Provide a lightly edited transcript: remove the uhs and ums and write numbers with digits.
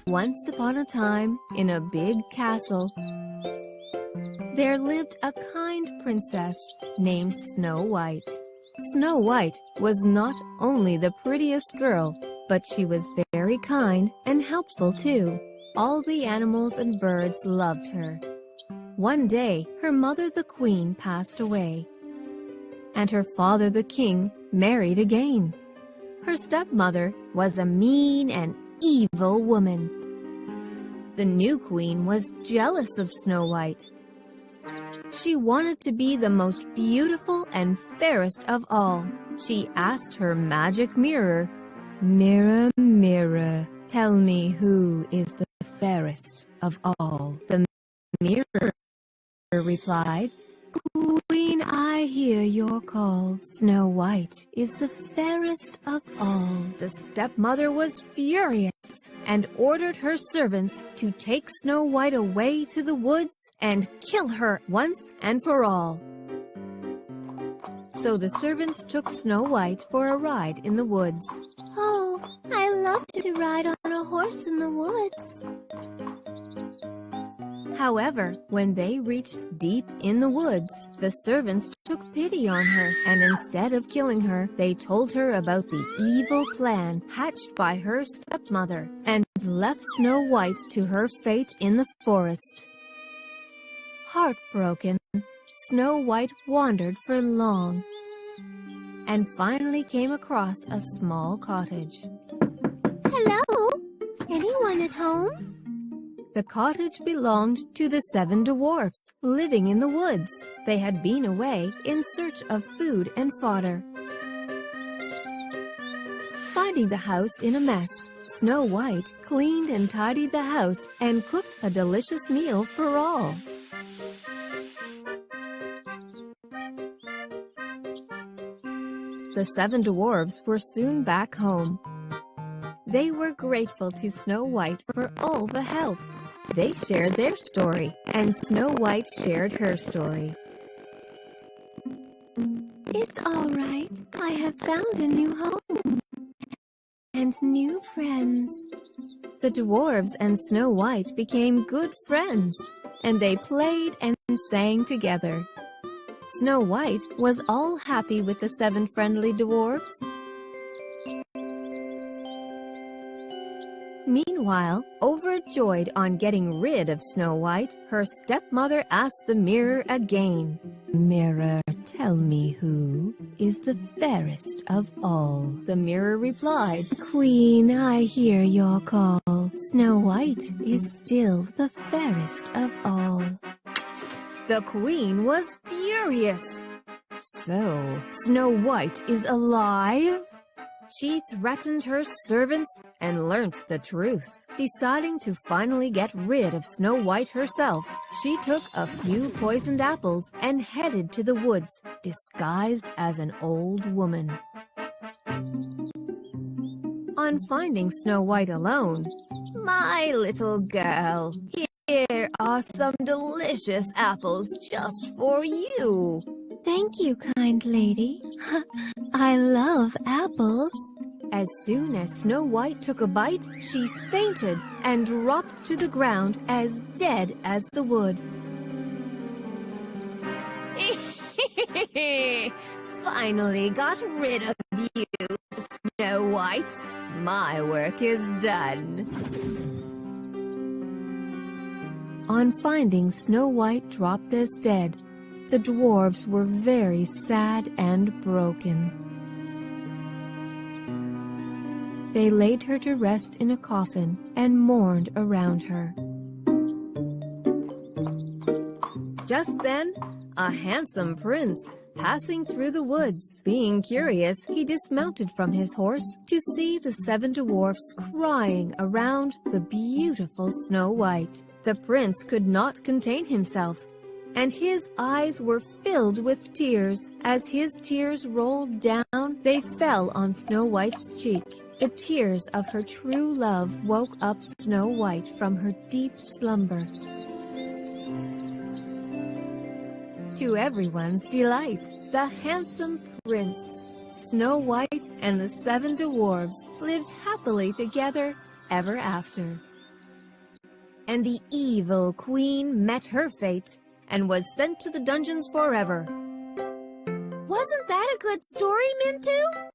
Once upon a time, in a big castle, there lived a kind princess named Snow White. Snow White was not only the prettiest girl, but she was very kind and helpful too. All the animals and birds loved her. One day, her mother the queen passed away, and her father the king married again. Her stepmother was a mean and evil woman. The new queen was jealous of Snow White. She wanted to be the most beautiful and fairest of all. She asked her magic mirror, "Mirror, mirror, tell me who is the fairest of all." The mirror replied, "Queen, I hear your call. Snow White is the fairest of all." The stepmother was furious and ordered her servants to take Snow White away to the woods and kill her once and for all. So the servants took Snow White for a ride in the woods. "Oh, I love to ride on a horse in the woods." However, when they reached deep in the woods, the servants took pity on her, and instead of killing her, they told her about the evil plan hatched by her stepmother and left Snow White to her fate in the forest. Heartbroken, Snow White wandered for long and finally came across a small cottage. "Hello? Anyone at home?" The cottage belonged to the Seven Dwarfs, living in the woods. They had been away in search of food and fodder. Finding the house in a mess, Snow White cleaned and tidied the house and cooked a delicious meal for all. The Seven Dwarfs were soon back home. They were grateful to Snow White for all the help. They shared their story, and Snow White shared her story. "It's all right. I have found a new home and new friends." The dwarves and Snow White became good friends, and they played and sang together. Snow White was all happy with the seven friendly dwarves. Meanwhile, overjoyed on getting rid of Snow White, her stepmother asked the mirror again, "Mirror, tell me who is the fairest of all." The mirror replied, "Queen, I hear your call. Snow White is still the fairest of all." The queen was furious. So, Snow White is alive? She threatened her servants and learnt the truth. Deciding to finally get rid of Snow White herself, she took a few poisoned apples and headed to the woods, disguised as an old woman. On finding Snow White alone, "My little girl, here are some delicious apples just for you." "Thank you, kind lady. I love apples." As soon as Snow White took a bite, she fainted and dropped to the ground as dead as the wood. "Finally got rid of you, Snow White. My work is done." On finding Snow White dropped as dead, the dwarves were very sad and broken. They laid her to rest in a coffin and mourned around her. Just then, a handsome prince passing through the woods. Being curious, he dismounted from his horse to see the 7 dwarfs crying around the beautiful Snow White. The prince could not contain himself, and his eyes were filled with tears. As his tears rolled down, they fell on Snow White's cheek. The tears of her true love woke up Snow White from her deep slumber. To everyone's delight, the handsome prince, Snow White, and the 7 dwarfs lived happily together ever after. And the evil queen met her fate and was sent to the dungeons forever. Wasn't that a good story, Mintu?